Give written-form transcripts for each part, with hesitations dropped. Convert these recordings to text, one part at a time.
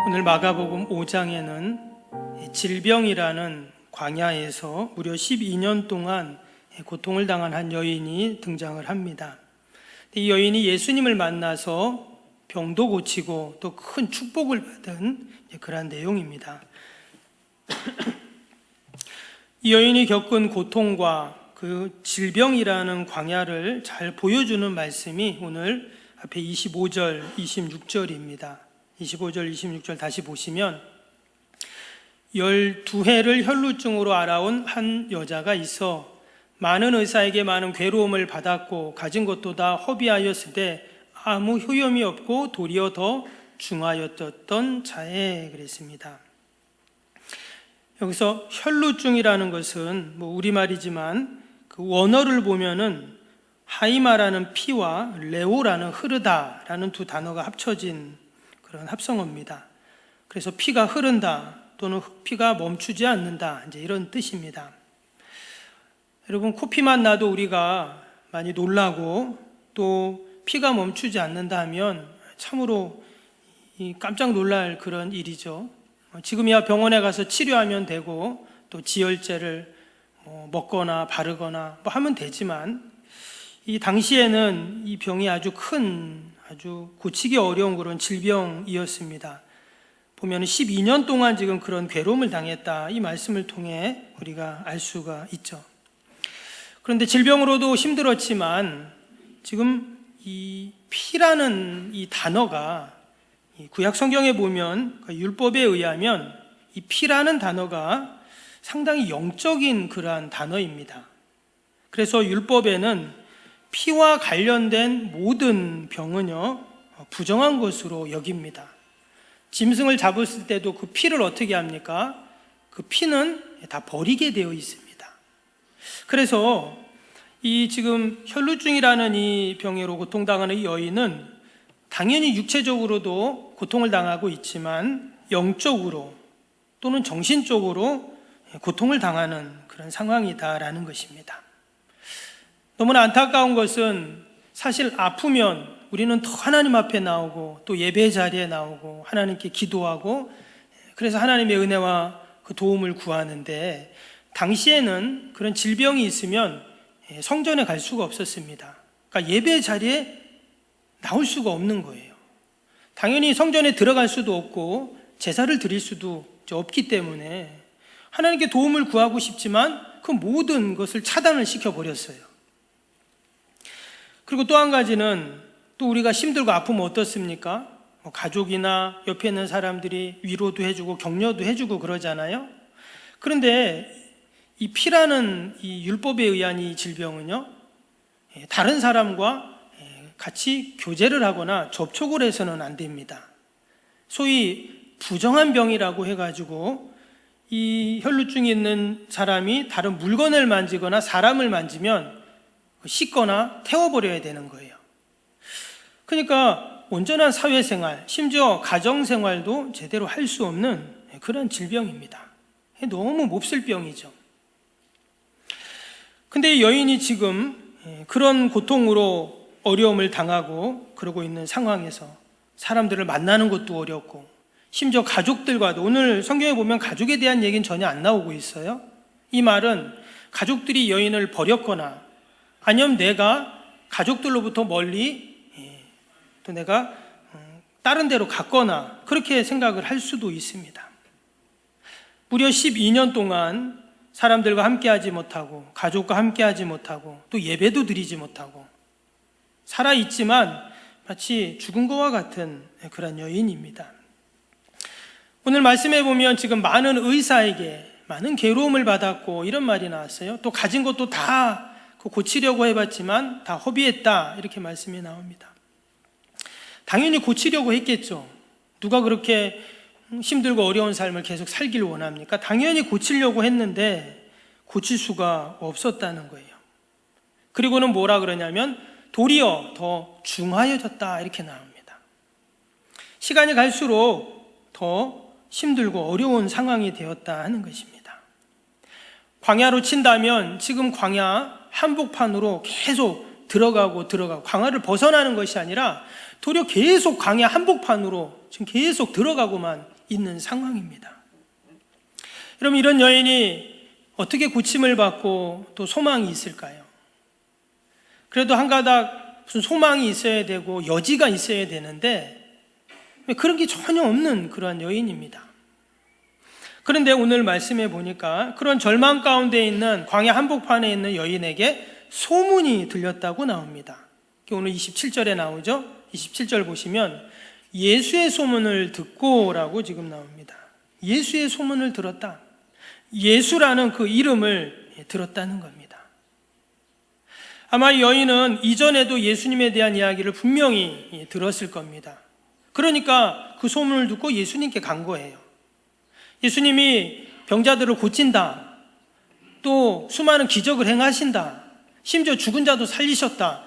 오늘 마가복음 5장에는 질병이라는 광야에서 무려 12년 동안 고통을 당한 한 여인이 등장을 합니다. 이 여인이 예수님을 만나서 병도 고치고 또 큰 축복을 받은 그러한 내용입니다. 이 여인이 겪은 고통과 그 질병이라는 광야를 잘 보여주는 말씀이 오늘 앞에 25절, 26절입니다. 25절, 26절 다시 보시면 12해를 혈루증으로 알아온 한 여자가 있어 많은 의사에게 많은 괴로움을 받았고 가진 것도 다 허비하였을 때 아무 효염이 없고 도리어 더 중하였던 자에 그랬습니다. 여기서 혈루증이라는 것은 우리말이지만 그 원어를 보면은 하이마라는 피와 레오라는 흐르다라는 두 단어가 합쳐진 그런 합성어입니다. 그래서 피가 흐른다 또는 피가 멈추지 않는다 이제 이런 뜻입니다. 여러분, 코피만 나도 우리가 많이 놀라고 또 피가 멈추지 않는다 하면 참으로 깜짝 놀랄 그런 일이죠. 지금이야 병원에 가서 치료하면 되고 또 지혈제를 먹거나 바르거나 하면 되지만 이 당시에는 이 병이 아주 고치기 어려운 그런 질병이었습니다. 보면 12년 동안 지금 그런 괴로움을 당했다, 이 말씀을 통해 우리가 알 수가 있죠. 그런데 질병으로도 힘들었지만 지금 이 피라는 이 단어가 구약 성경에 보면 율법에 의하면 이 피라는 단어가 상당히 영적인 그러한 단어입니다. 그래서 율법에는 피와 관련된 모든 병은요 부정한 것으로 여깁니다. 짐승을 잡았을 때도 그 피를 어떻게 합니까? 그 피는 다 버리게 되어 있습니다. 그래서 이 지금 혈루증이라는 이 병으로 고통당하는 이 여인은 당연히 육체적으로도 고통을 당하고 있지만 영적으로 또는 정신적으로 고통을 당하는 그런 상황이다라는 것입니다. 너무나 안타까운 것은 사실 아프면 우리는 더 하나님 앞에 나오고 또 예배 자리에 나오고 하나님께 기도하고 그래서 하나님의 은혜와 그 도움을 구하는데 당시에는 그런 질병이 있으면 성전에 갈 수가 없었습니다. 그러니까 예배 자리에 나올 수가 없는 거예요. 당연히 성전에 들어갈 수도 없고 제사를 드릴 수도 없기 때문에 하나님께 도움을 구하고 싶지만 그 모든 것을 차단을 시켜버렸어요. 그리고 또 한 가지는 또 우리가 힘들고 아프면 어떻습니까? 가족이나 옆에 있는 사람들이 위로도 해주고 격려도 해주고 그러잖아요. 그런데 이 피라는 이 율법에 의한 이 질병은요 다른 사람과 같이 교제를 하거나 접촉을 해서는 안 됩니다. 소위 부정한 병이라고 해가지고 이 혈루증이 있는 사람이 다른 물건을 만지거나 사람을 만지면 씻거나 태워버려야 되는 거예요. 그러니까 온전한 사회생활, 심지어 가정생활도 제대로 할 수 없는 그런 질병입니다. 너무 몹쓸 병이죠. 근데 이 여인이 지금 그런 고통으로 어려움을 당하고 그러고 있는 상황에서 사람들을 만나는 것도 어렵고 심지어 가족들과도, 오늘 성경에 보면 가족에 대한 얘기는 전혀 안 나오고 있어요. 이 말은 가족들이 여인을 버렸거나 아니면 내가 가족들로부터 멀리 또 내가 다른 데로 갔거나 그렇게 생각을 할 수도 있습니다. 무려 12년 동안 사람들과 함께하지 못하고 가족과 함께하지 못하고 또 예배도 드리지 못하고 살아있지만 마치 죽은 것과 같은 그런 여인입니다. 오늘 말씀해 보면 지금 많은 의사에게 많은 괴로움을 받았고 이런 말이 나왔어요. 또 가진 것도 다 고치려고 해봤지만 다 허비했다 이렇게 말씀이 나옵니다. 당연히 고치려고 했겠죠. 누가 그렇게 힘들고 어려운 삶을 계속 살길 원합니까? 당연히 고치려고 했는데 고칠 수가 없었다는 거예요. 그리고는 뭐라 그러냐면 도리어 더 중하여졌다 이렇게 나옵니다. 시간이 갈수록 더 힘들고 어려운 상황이 되었다 하는 것입니다. 광야로 친다면 지금 광야 한복판으로 계속 들어가고 광야를 벗어나는 것이 아니라 도리어 계속 광야 한복판으로 지금 계속 들어가고만 있는 상황입니다. 여러분, 이런 여인이 어떻게 고침을 받고 또 소망이 있을까요? 그래도 한 가닥 무슨 소망이 있어야 되고 여지가 있어야 되는데 그런 게 전혀 없는 그러한 여인입니다. 그런데 오늘 말씀해 보니까 그런 절망 가운데 있는 광야 한복판에 있는 여인에게 소문이 들렸다고 나옵니다. 오늘 27절에 나오죠. 27절 보시면 예수의 소문을 듣고라고 지금 나옵니다. 예수의 소문을 들었다. 예수라는 그 이름을 들었다는 겁니다. 아마 이 여인은 이전에도 예수님에 대한 이야기를 분명히 들었을 겁니다. 그러니까 그 소문을 듣고 예수님께 간 거예요. 예수님이 병자들을 고친다, 또 수많은 기적을 행하신다, 심지어 죽은 자도 살리셨다,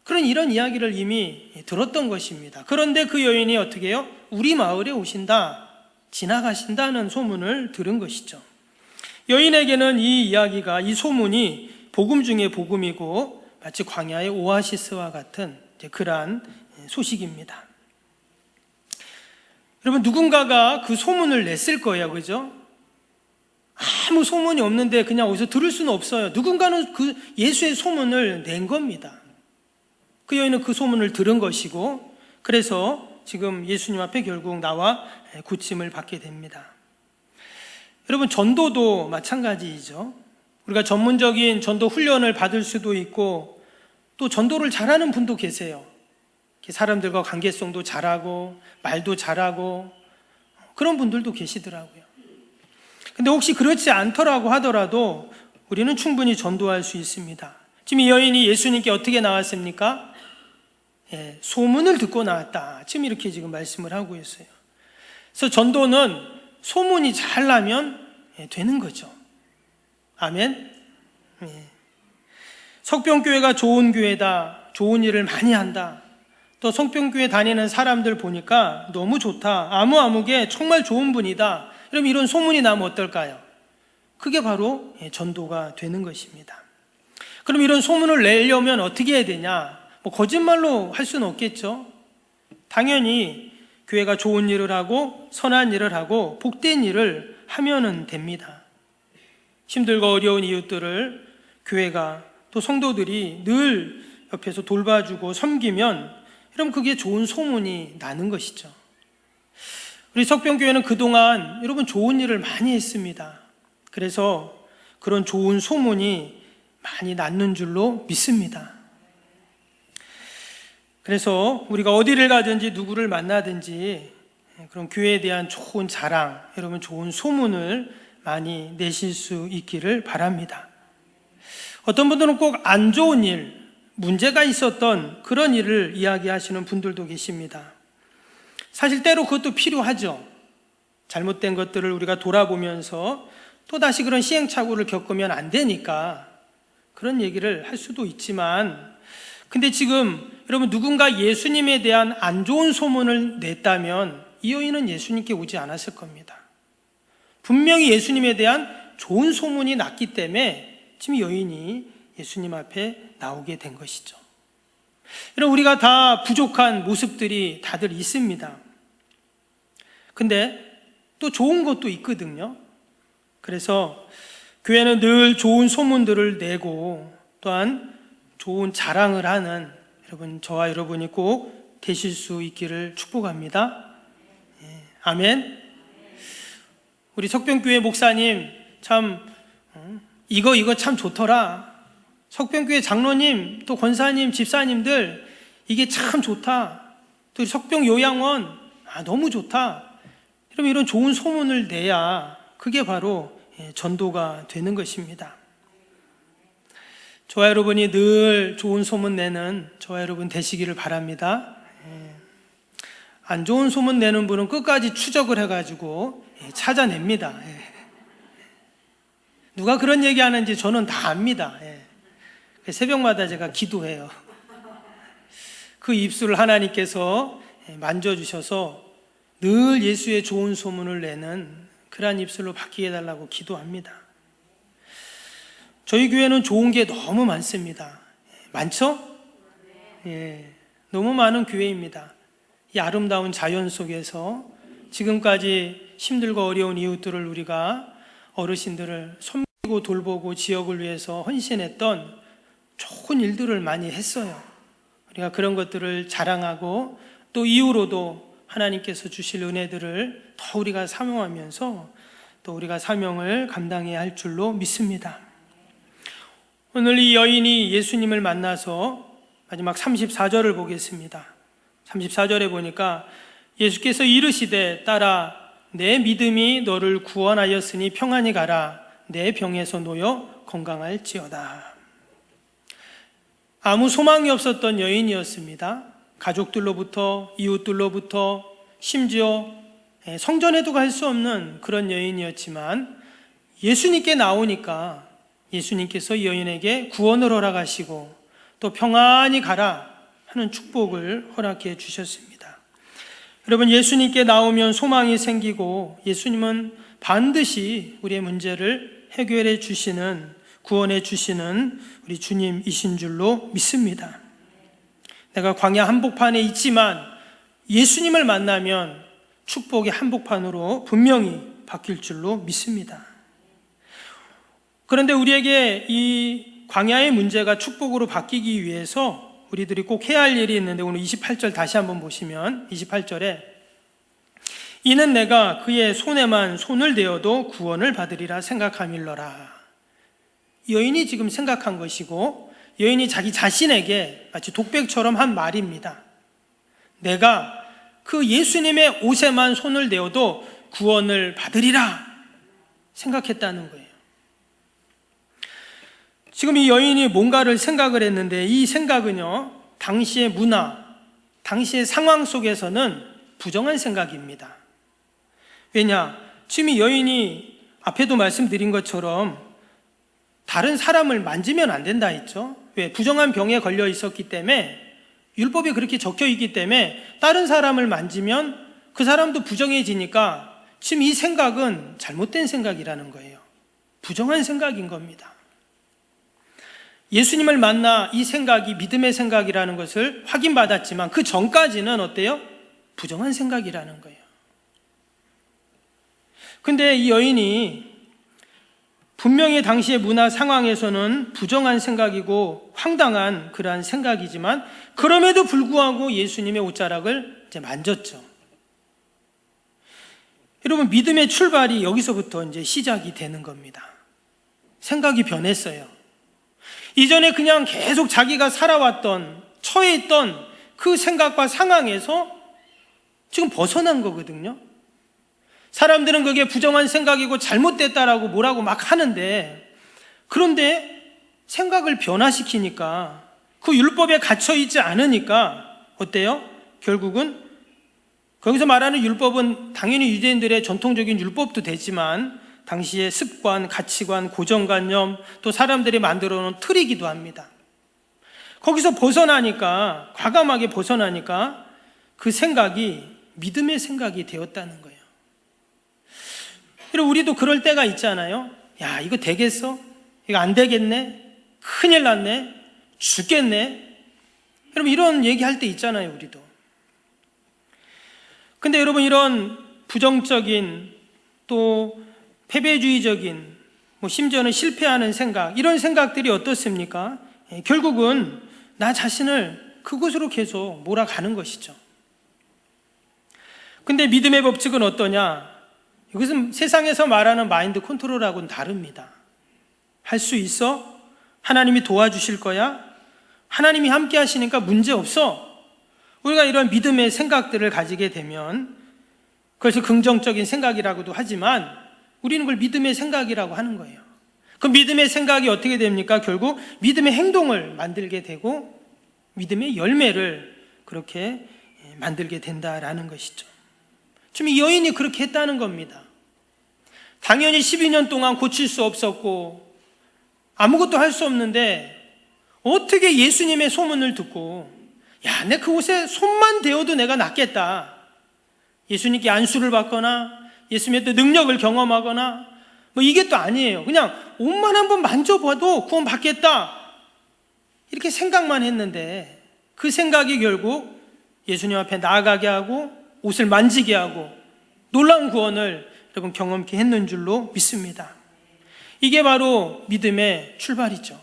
그런 이런 이야기를 이미 들었던 것입니다. 그런데 그 여인이 어떻게 해요? 우리 마을에 오신다, 지나가신다는 소문을 들은 것이죠. 여인에게는 이 이야기가, 이 소문이 복음 중에 복음이고 마치 광야의 오아시스와 같은 그러한 소식입니다. 여러분, 누군가가 그 소문을 냈을 거예요. 그죠? 아무 소문이 없는데 그냥 어디서 들을 수는 없어요. 누군가는 그 예수의 소문을 낸 겁니다. 그 여인은 그 소문을 들은 것이고, 그래서 지금 예수님 앞에 결국 나와 고침을 받게 됩니다. 여러분, 전도도 마찬가지이죠. 우리가 전문적인 전도 훈련을 받을 수도 있고 또 전도를 잘하는 분도 계세요. 사람들과 관계성도 잘하고 말도 잘하고 그런 분들도 계시더라고요. 근데 혹시 그렇지 않더라고 하더라도 우리는 충분히 전도할 수 있습니다. 지금 이 여인이 예수님께 어떻게 나왔습니까? 소문을 듣고 나왔다. 지금 이렇게 지금 말씀을 하고 있어요. 그래서 전도는 소문이 잘 나면 되는 거죠. 아멘. 석병교회가 좋은 교회다, 좋은 일을 많이 한다, 또 성평교회 다니는 사람들 보니까 너무 좋다, 아무개 정말 좋은 분이다, 그럼 이런 소문이 나면 어떨까요? 그게 바로 전도가 되는 것입니다. 그럼 이런 소문을 내려면 어떻게 해야 되냐? 거짓말로 할 수는 없겠죠. 당연히 교회가 좋은 일을 하고 선한 일을 하고 복된 일을 하면은 됩니다. 힘들고 어려운 이웃들을 교회가 또 성도들이 늘 옆에서 돌봐주고 섬기면, 그럼 그게 좋은 소문이 나는 것이죠. 우리 석병교회는 그동안 여러분 좋은 일을 많이 했습니다. 그래서 그런 좋은 소문이 많이 났는 줄로 믿습니다. 그래서 우리가 어디를 가든지 누구를 만나든지 그런 교회에 대한 좋은 자랑, 여러분 좋은 소문을 많이 내실 수 있기를 바랍니다. 어떤 분들은 꼭 안 좋은 일, 문제가 있었던 그런 일을 이야기하시는 분들도 계십니다. 사실 때로 그것도 필요하죠. 잘못된 것들을 우리가 돌아보면서 또다시 그런 시행착오를 겪으면 안 되니까 그런 얘기를 할 수도 있지만, 근데 지금 여러분 누군가 예수님에 대한 안 좋은 소문을 냈다면 이 여인은 예수님께 오지 않았을 겁니다. 분명히 예수님에 대한 좋은 소문이 났기 때문에 지금 여인이 예수님 앞에 나오게 된 것이죠. 여러분, 우리가 다 부족한 모습들이 다들 있습니다. 근데 또 좋은 것도 있거든요. 그래서 교회는 늘 좋은 소문들을 내고 또한 좋은 자랑을 하는 여러분, 저와 여러분이 꼭 되실 수 있기를 축복합니다. 아멘. 우리 석병교회 목사님 참 이거 참 좋더라. 석병교회 장로님, 또 권사님, 집사님들 이게 참 좋다. 또 석병 요양원 너무 좋다. 여러분, 이런 좋은 소문을 내야 그게 바로 전도가 되는 것입니다. 저와 여러분이 늘 좋은 소문 내는 저와 여러분 되시기를 바랍니다. 안 좋은 소문 내는 분은 끝까지 추적을 해가지고 찾아냅니다. 누가 그런 얘기하는지 저는 다 압니다. 새벽마다 제가 기도해요. 그 입술을 하나님께서 만져주셔서 늘 예수의 좋은 소문을 내는 그러한 입술로 바뀌게 해달라고 기도합니다. 저희 교회는 좋은 게 너무 많습니다. 많죠? 너무 많은 교회입니다. 이 아름다운 자연 속에서 지금까지 힘들고 어려운 이웃들을 우리가 어르신들을 섬기고 돌보고 지역을 위해서 헌신했던 좋은 일들을 많이 했어요. 우리가 그런 것들을 자랑하고 또 이후로도 하나님께서 주실 은혜들을 더 우리가 사명하면서 또 우리가 사명을 감당해야 할 줄로 믿습니다. 오늘 이 여인이 예수님을 만나서 마지막 34절을 보겠습니다. 34절에 보니까 예수께서 이르시되 딸아 내 믿음이 너를 구원하였으니 평안히 가라 내 병에서 놓여 건강할지어다. 아무 소망이 없었던 여인이었습니다. 가족들로부터 이웃들로부터 심지어 성전에도 갈 수 없는 그런 여인이었지만 예수님께 나오니까 예수님께서 이 여인에게 구원을 허락하시고 또 평안히 가라 하는 축복을 허락해 주셨습니다. 여러분, 예수님께 나오면 소망이 생기고 예수님은 반드시 우리의 문제를 해결해 주시는, 구원해 주시는 우리 주님이신 줄로 믿습니다. 내가 광야 한복판에 있지만 예수님을 만나면 축복의 한복판으로 분명히 바뀔 줄로 믿습니다. 그런데 우리에게 이 광야의 문제가 축복으로 바뀌기 위해서 우리들이 꼭 해야 할 일이 있는데, 오늘 28절 다시 한번 보시면 28절에 이는 내가 그의 손에만 손을 대어도 구원을 받으리라 생각함일러라. 여인이 지금 생각한 것이고 여인이 자기 자신에게 마치 독백처럼 한 말입니다. 내가 그 예수님의 옷에만 손을 대어도 구원을 받으리라 생각했다는 거예요. 지금 이 여인이 뭔가를 생각을 했는데 이 생각은요, 당시의 문화, 당시의 상황 속에서는 부정한 생각입니다. 왜냐? 지금 이 여인이 앞에도 말씀드린 것처럼 다른 사람을 만지면 안 된다 했죠. 왜? 부정한 병에 걸려 있었기 때문에, 율법에 그렇게 적혀 있기 때문에 다른 사람을 만지면 그 사람도 부정해지니까 지금 이 생각은 잘못된 생각이라는 거예요. 부정한 생각인 겁니다. 예수님을 만나 이 생각이 믿음의 생각이라는 것을 확인받았지만 그 전까지는 어때요? 부정한 생각이라는 거예요. 근데 이 여인이 분명히 당시의 문화 상황에서는 부정한 생각이고 황당한 그러한 생각이지만 그럼에도 불구하고 예수님의 옷자락을 이제 만졌죠. 여러분, 믿음의 출발이 여기서부터 이제 시작이 되는 겁니다. 생각이 변했어요. 이전에 그냥 계속 자기가 살아왔던, 처해 있던 그 생각과 상황에서 지금 벗어난 거거든요. 사람들은 그게 부정한 생각이고 잘못됐다라고 뭐라고 막 하는데, 그런데 생각을 변화시키니까, 그 율법에 갇혀있지 않으니까 어때요? 결국은 거기서 말하는 율법은 당연히 유대인들의 전통적인 율법도 되지만 당시의 습관, 가치관, 고정관념, 또 사람들이 만들어 놓은 틀이기도 합니다. 거기서 벗어나니까, 과감하게 벗어나니까 그 생각이 믿음의 생각이 되었다는 거예요. 그리고 우리도 그럴 때가 있잖아요. 야, 이거 되겠어? 이거 안 되겠네? 큰일 났네? 죽겠네? 여러분, 이런 얘기할 때 있잖아요, 우리도. 근데 여러분, 이런 부정적인, 또 패배주의적인, 심지어는 실패하는 생각, 이런 생각들이 어떻습니까? 결국은 나 자신을 그곳으로 계속 몰아가는 것이죠. 근데 믿음의 법칙은 어떠냐? 이것은 세상에서 말하는 마인드 컨트롤하고는 다릅니다. 할 수 있어? 하나님이 도와주실 거야? 하나님이 함께 하시니까 문제 없어. 우리가 이런 믿음의 생각들을 가지게 되면, 그것이 긍정적인 생각이라고도 하지만 우리는 그걸 믿음의 생각이라고 하는 거예요. 그 믿음의 생각이 어떻게 됩니까? 결국 믿음의 행동을 만들게 되고 믿음의 열매를 그렇게 만들게 된다라는 것이죠. 지금 이 여인이 그렇게 했다는 겁니다. 당연히 12년 동안 고칠 수 없었고 아무것도 할 수 없는데 어떻게 예수님의 소문을 듣고, 야, 내 그 옷에 손만 대어도 내가 낫겠다, 예수님께 안수를 받거나 예수님의 또 능력을 경험하거나 이게 또 아니에요. 그냥 옷만 한번 만져봐도 구원 받겠다, 이렇게 생각만 했는데 그 생각이 결국 예수님 앞에 나아가게 하고 옷을 만지게 하고 놀라운 구원을 여러분 경험케 했는 줄로 믿습니다. 이게 바로 믿음의 출발이죠.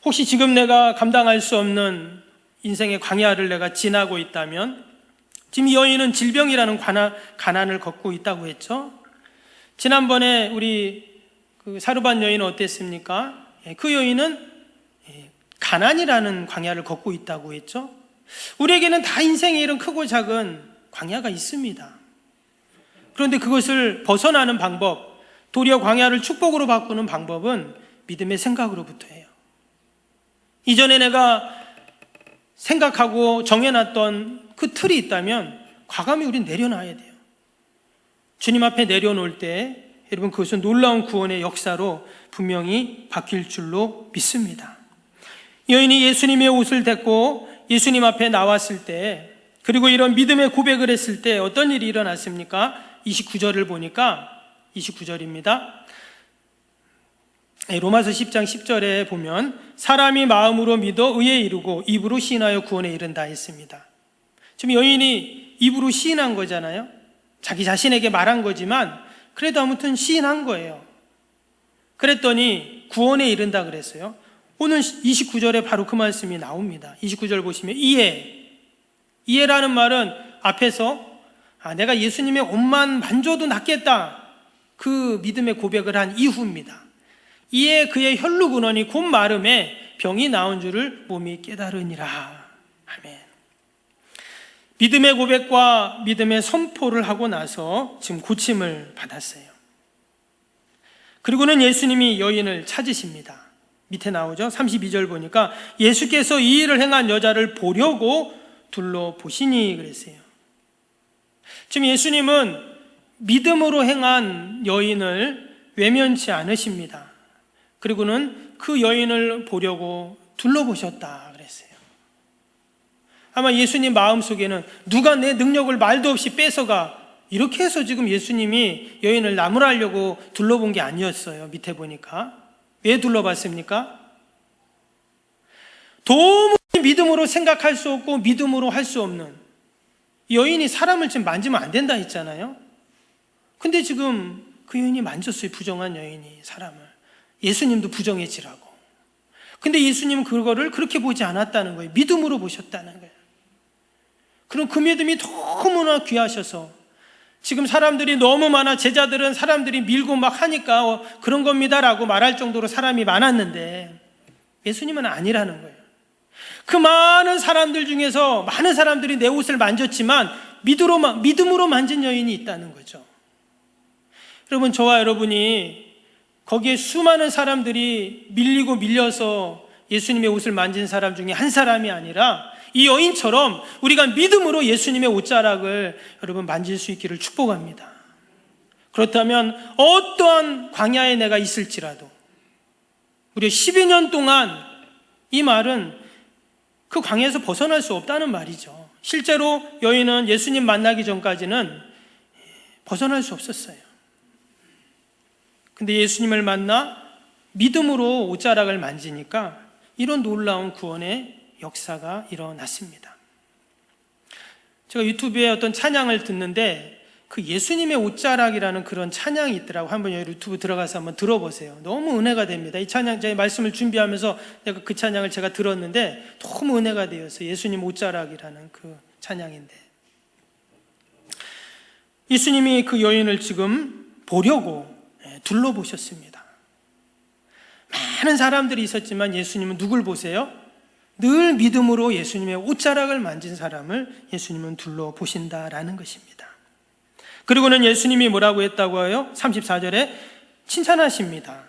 혹시 지금 내가 감당할 수 없는 인생의 광야를 내가 지나고 있다면, 지금 이 여인은 질병이라는 가난을 겪고 있다고 했죠. 지난번에 우리 그 사르밧 여인은 어땠습니까? 그 여인은 가난이라는 광야를 겪고 있다고 했죠. 우리에게는 다 인생에 이런 크고 작은 광야가 있습니다. 그런데 그것을 벗어나는 방법, 도리어 광야를 축복으로 바꾸는 방법은 믿음의 생각으로부터예요. 이전에 내가 생각하고 정해놨던 그 틀이 있다면 과감히 우린 내려놔야 돼요. 주님 앞에 내려놓을 때 여러분 그것은 놀라운 구원의 역사로 분명히 바뀔 줄로 믿습니다. 여인이 예수님의 옷을 댔고 예수님 앞에 나왔을 때, 그리고 이런 믿음의 고백을 했을 때 어떤 일이 일어났습니까? 29절을 보니까 29절입니다. 로마서 10장 10절에 보면 사람이 마음으로 믿어 의에 이르고 입으로 시인하여 구원에 이른다 했습니다. 지금 여인이 입으로 시인한 거잖아요. 자기 자신에게 말한 거지만 그래도 아무튼 시인한 거예요. 그랬더니 구원에 이른다 그랬어요. 오늘 29절에 바로 그 말씀이 나옵니다. 29절 보시면 이해라는 말은 앞에서 내가 예수님의 옷만 만져도 낫겠다, 그 믿음의 고백을 한 이후입니다. 이에 그의 혈루 근원이 곧 마름에 병이 나온 줄을 몸이 깨달으니라. 아멘. 믿음의 고백과 믿음의 선포를 하고 나서 지금 고침을 받았어요. 그리고는 예수님이 여인을 찾으십니다. 밑에 나오죠. 32절 보니까 예수께서 이 일을 행한 여자를 보려고 둘러보시니 그랬어요. 지금 예수님은 믿음으로 행한 여인을 외면치 않으십니다. 그리고는 그 여인을 보려고 둘러보셨다 그랬어요. 아마 예수님 마음속에는 누가 내 능력을 말도 없이 뺏어가, 이렇게 해서 지금 예수님이 여인을 나무라려고 둘러본 게 아니었어요. 밑에 보니까 왜 둘러봤습니까? 도무지 믿음으로 생각할 수 없고 믿음으로 할 수 없는 여인이 사람을 지금 만지면 안 된다 했잖아요. 근데 지금 그 여인이 만졌어요. 부정한 여인이 사람을. 예수님도 부정해지라고. 근데 예수님은 그거를 그렇게 보지 않았다는 거예요. 믿음으로 보셨다는 거예요. 그럼 그 믿음이 너무나 귀하셔서, 지금 사람들이 너무 많아, 제자들은 사람들이 밀고 막 하니까 그런 겁니다라고 말할 정도로 사람이 많았는데 예수님은 아니라는 거예요. 그 많은 사람들 중에서 많은 사람들이 내 옷을 만졌지만 믿음으로 만진 여인이 있다는 거죠. 여러분, 저와 여러분이 거기에 수많은 사람들이 밀리고 밀려서 예수님의 옷을 만진 사람 중에 한 사람이 아니라 이 여인처럼 우리가 믿음으로 예수님의 옷자락을 여러분 만질 수 있기를 축복합니다. 그렇다면 어떠한 광야에 내가 있을지라도 우리 12년 동안 이 말은 그 광야에서 벗어날 수 없다는 말이죠. 실제로 여인은 예수님 만나기 전까지는 벗어날 수 없었어요. 근데 예수님을 만나 믿음으로 옷자락을 만지니까 이런 놀라운 구원의 역사가 일어났습니다. 제가 유튜브에 어떤 찬양을 듣는데 그 예수님의 옷자락이라는 그런 찬양이 있더라고. 한번 여기 유튜브 들어가서 한번 들어보세요. 너무 은혜가 됩니다. 이 찬양, 제 말씀을 준비하면서 내가 그 찬양을 제가 들었는데 너무 은혜가 되었어요. 예수님 옷자락이라는 그 찬양인데, 예수님이 그 여인을 지금 보려고 둘러보셨습니다. 많은 사람들이 있었지만 예수님은 누굴 보세요? 늘 믿음으로 예수님의 옷자락을 만진 사람을 예수님은 둘러보신다라는 것입니다. 그리고는 예수님이 뭐라고 했다고 해요? 34절에 칭찬하십니다.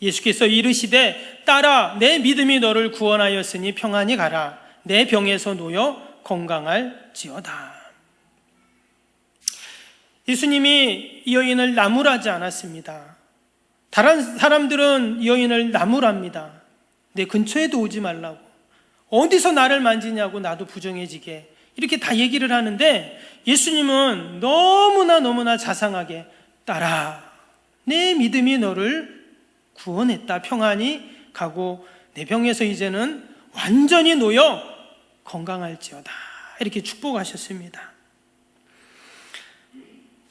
예수께서 이르시되 딸아, 내 믿음이 너를 구원하였으니 평안히 가라. 내 병에서 놓여 건강할지어다. 예수님이 이 여인을 나무라지 않았습니다. 다른 사람들은 이 여인을 나무랍니다. 내 근처에도 오지 말라고, 어디서 나를 만지냐고 나도 부정해지게, 이렇게 다 얘기를 하는데 예수님은 너무나 자상하게 딸아, 내 믿음이 너를 구원했다. 평안히 가고 내 병에서 이제는 완전히 놓여 건강할지어다. 이렇게 축복하셨습니다.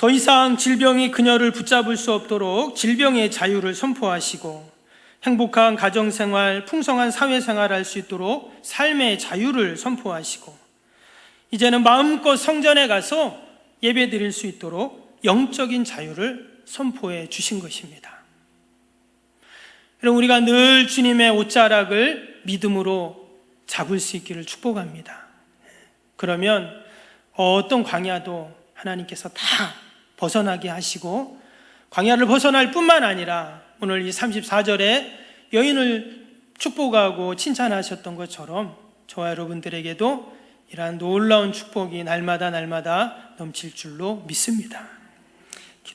더 이상 질병이 그녀를 붙잡을 수 없도록 질병의 자유를 선포하시고 행복한 가정생활, 풍성한 사회생활을 할 수 있도록 삶의 자유를 선포하시고 이제는 마음껏 성전에 가서 예배드릴 수 있도록 영적인 자유를 선포해 주신 것입니다. 그럼 우리가 늘 주님의 옷자락을 믿음으로 잡을 수 있기를 축복합니다. 그러면 어떤 광야도 하나님께서 다 벗어나게 하시고 광야를 벗어날 뿐만 아니라 오늘 이 34절에 여인을 축복하고 칭찬하셨던 것처럼 저와 여러분들에게도 이러한 놀라운 축복이 날마다 넘칠 줄로 믿습니다.